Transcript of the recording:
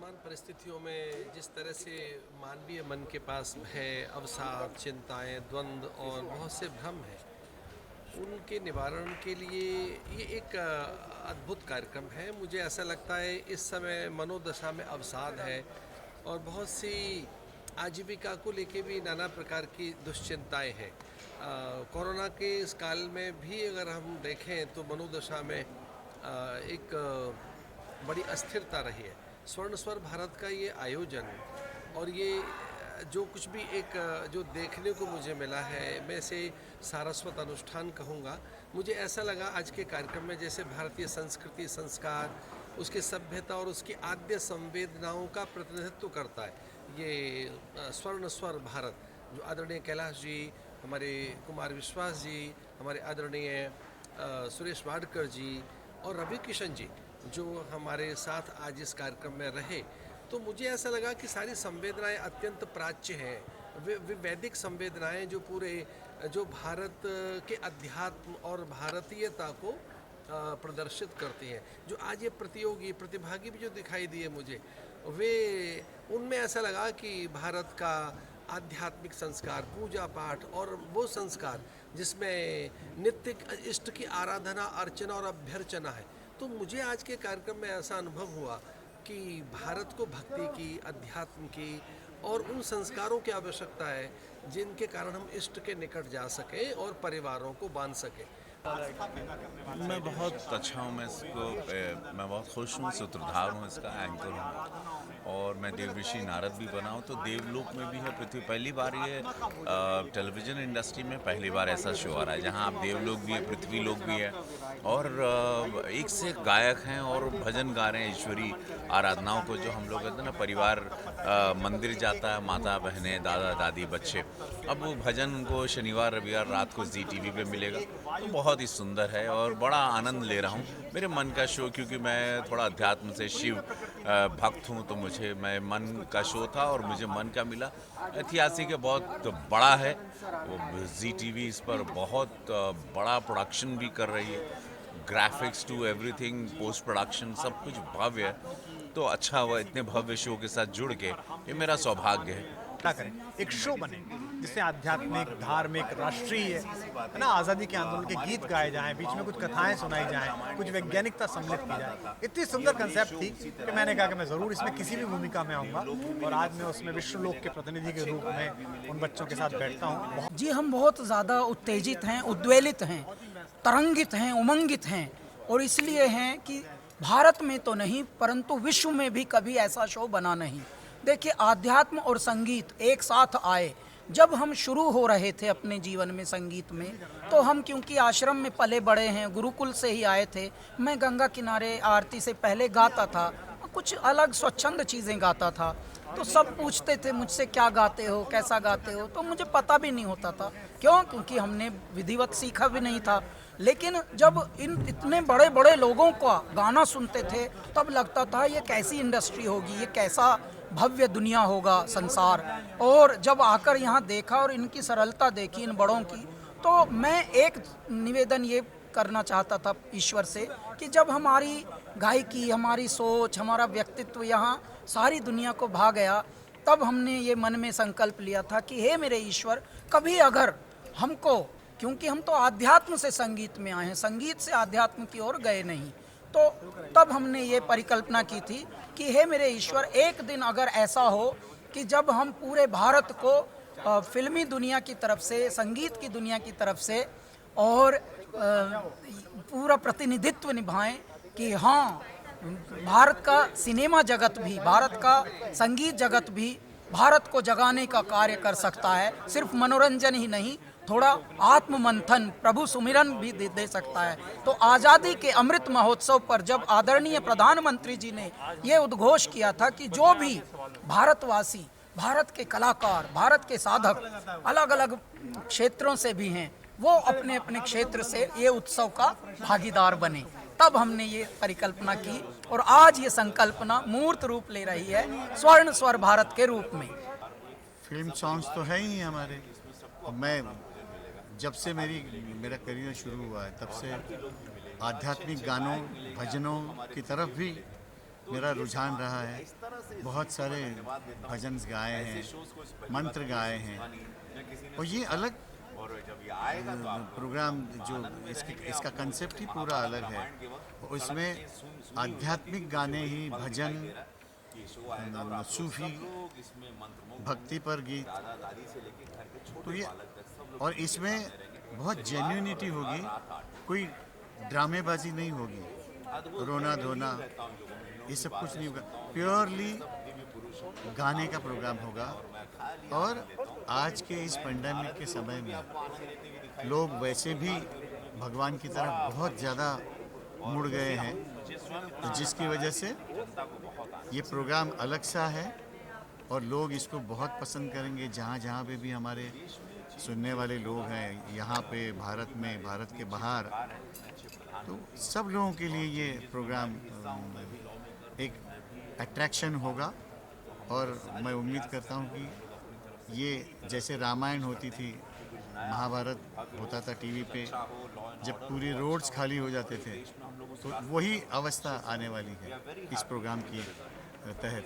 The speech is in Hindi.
वर्तमान परिस्थितियों में जिस तरह से मानवीय मन के पास भय, अवसाद, चिंताएं, द्वंद्व और बहुत से भ्रम हैं, उनके निवारण के लिए ये एक अद्भुत कार्यक्रम है। मुझे ऐसा लगता है इस समय मनोदशा में अवसाद है और बहुत सी आजीविका को लेके भी नाना प्रकार की दुश्चिंताएं हैं। कोरोना के इस काल में भी अगर हम देखें तो मनोदशा में एक बड़ी अस्थिरता रही है। स्वर्ण स्वर भारत का ये आयोजन और ये जो कुछ भी एक जो देखने को मुझे मिला है, मैं इसे सारस्वत अनुष्ठान कहूँगा। मुझे ऐसा लगा आज के कार्यक्रम में जैसे भारतीय संस्कृति, संस्कार, उसकी सभ्यता और उसकी आद्य संवेदनाओं का प्रतिनिधित्व करता है ये स्वर्ण स्वर भारत, जो आदरणीय कैलाश जी, हमारे कुमार विश्वास जी, हमारे आदरणीय सुरेश वाडकर जी और रवि किशन जी जो हमारे साथ आज इस कार्यक्रम में रहे। तो मुझे ऐसा लगा कि सारी संवेदनाएं अत्यंत प्राच्य हैं, वे वैदिक संवेदनाएं जो पूरे जो भारत के अध्यात्म और भारतीयता को प्रदर्शित करती हैं। जो आज ये प्रतिभागी भी जो दिखाई दिए मुझे, वे उनमें ऐसा लगा कि भारत का आध्यात्मिक संस्कार, पूजा पाठ और वो संस्कार जिसमें नित्य इष्ट की आराधना, अर्चना और अभ्यर्चना है। तो मुझे आज के कार्यक्रम में ऐसा अनुभव हुआ कि भारत को भक्ति की, अध्यात्म की और उन संस्कारों की आवश्यकता है जिनके कारण हम इष्ट के निकट जा सकें और परिवारों को बांध सकें। मैं बहुत अच्छा हूँ। मैं बहुत खुश हूँ, सूत्रधार हूँ, इसका एंकर हूँ और मैं देव ऋषि नारद भी बना हूँ। तो देवलोक में भी है पृथ्वी। पहली बार ये टेलीविज़न इंडस्ट्री में पहली बार ऐसा शो आ रहा है जहाँ आप देवलोक भी है, पृथ्वी लोक भी है और एक से एक गायक हैं और भजन गा रहे हैं ईश्वरी आराधनाओं को। जो हम लोग कहते हैं ना, परिवार मंदिर जाता है, माता बहनें, दादा दादी, बच्चे, अब वो भजन उनको शनिवार रविवार रात को ZTV पे मिलेगा। तो बहुत ही सुंदर है और बड़ा आनंद ले रहा हूँ। मेरे मन का शो, क्योंकि मैं थोड़ा अध्यात्म से शिव भक्त हूँ, तो मैं मन का शो था और मुझे मन का मिला। ऐतिहासिक है, बहुत बड़ा है। वो ZTV इस पर बहुत बड़ा प्रोडक्शन भी कर रही है, graphics to everything, post production सब कुछ भव्य है। तो अच्छा हुआ इतने भव्य शो के साथ जुड़ के, ये मेरा सौभाग्य है। क्या करें, एक शो बने जिससे आध्यात्मिक, धार्मिक, राष्ट्रीय, है ना, आज़ादी के आंदोलन के गीत गाए जाएं, बीच में कुछ कथाएं सुनाई जाएं, कुछ वैज्ञानिकता सम्मिलित की जाए। इतनी सुंदर कंसेप्ट थी कि मैंने कहा कि मैं ज़रूर इसमें किसी भी भूमिका में आऊँगा और आज मैं उसमें विश्वलोक के प्रतिनिधि के रूप में उन बच्चों के साथ बैठता हूँ। जी, हम बहुत ज़्यादा उत्तेजित हैं, उद्वेलित हैं, तरंगित हैं, उमंगित हैं और इसलिए हैं कि भारत में तो नहीं परंतु विश्व में भी कभी ऐसा शो बना नहीं। देखिए, आध्यात्म और संगीत एक साथ आए। जब हम शुरू हो रहे थे अपने जीवन में संगीत में, तो हम क्योंकि आश्रम में पले बड़े हैं, गुरुकुल से ही आए थे। मैं गंगा किनारे आरती से पहले गाता था, कुछ अलग स्वच्छंद चीज़ें गाता था। तो सब पूछते थे मुझसे, क्या गाते हो, कैसा गाते हो, तो मुझे पता भी नहीं होता था। क्यों? क्योंकि हमने विधिवत सीखा भी नहीं था। लेकिन जब इन इतने बड़े बड़े लोगों का गाना सुनते थे, तब लगता था ये कैसी इंडस्ट्री होगी, ये कैसा भव्य दुनिया होगा, संसार। और जब आकर यहाँ देखा और इनकी सरलता देखी इन बड़ों की, तो मैं एक निवेदन ये करना चाहता था ईश्वर से कि जब हमारी गायकी, हमारी सोच, हमारा व्यक्तित्व यहाँ सारी दुनिया को भा गया, तब हमने ये मन में संकल्प लिया था कि हे मेरे ईश्वर, कभी अगर हमको, क्योंकि हम तो आध्यात्म से संगीत में आए हैं, संगीत से आध्यात्म की ओर गए नहीं, तो तब हमने ये परिकल्पना की थी कि हे मेरे ईश्वर, एक दिन अगर ऐसा हो कि जब हम पूरे भारत को फिल्मी दुनिया की तरफ से, संगीत की दुनिया की तरफ से और पूरा प्रतिनिधित्व निभाएं कि हाँ, भारत का सिनेमा जगत भी, भारत का संगीत जगत भी भारत को जगाने का कार्य कर सकता है। सिर्फ मनोरंजन ही नहीं, थोड़ा आत्म मंथन, प्रभु सुमिरन भी दे सकता है। तो आज़ादी के अमृत महोत्सव पर जब आदरणीय प्रधानमंत्री जी ने ये उद्घोष किया था कि जो भी भारतवासी, भारत के कलाकार, भारत के साधक अलग अलग क्षेत्रों से भी हैं, वो अपने अपने क्षेत्र से ये उत्सव का भागीदार बने, तब हमने ये परिकल्पना की और आज ये संकल्पना मूर्त रूप ले रही है स्वर्ण स्वर भारत के रूप में। फिल्म सॉन्ग्स तो है ही हमारे। मैं जब से मेरा करियर शुरू हुआ है, तब से आध्यात्मिक गानों, भजनों की तरफ भी मेरा रुझान रहा है। बहुत सारे भजन गाए हैं, मंत्र गाए हैं, और ये अलग प्रोग्राम जो इसका कंसेप्ट ही पूरा अलग है। उसमें आध्यात्मिक गाने ही, भजन, सूफी, भक्ति पर गीत, तो ये, और इसमें बहुत जेन्युइनिटी होगी, कोई ड्रामेबाजी नहीं होगी, रोना धोना ये सब कुछ नहीं होगा, प्योरली गाने का प्रोग्राम होगा। और आज के इस पेंडेमिक के समय में लोग वैसे भी भगवान की तरफ बहुत ज़्यादा मुड़ गए हैं, तो जिसकी वजह से ये प्रोग्राम अलग सा है और लोग इसको बहुत पसंद करेंगे। जहाँ जहाँ पे भी हमारे सुनने वाले लोग हैं, यहाँ पे भारत में, भारत के बाहर, तो सब लोगों के लिए ये प्रोग्राम एक अट्रैक्शन होगा। और मैं उम्मीद करता हूँ कि ये जैसे रामायण होती थी, महाभारत होता था टीवी पे, जब पूरी रोड्स खाली हो जाते थे, तो वही अवस्था आने वाली है इस प्रोग्राम के तहत।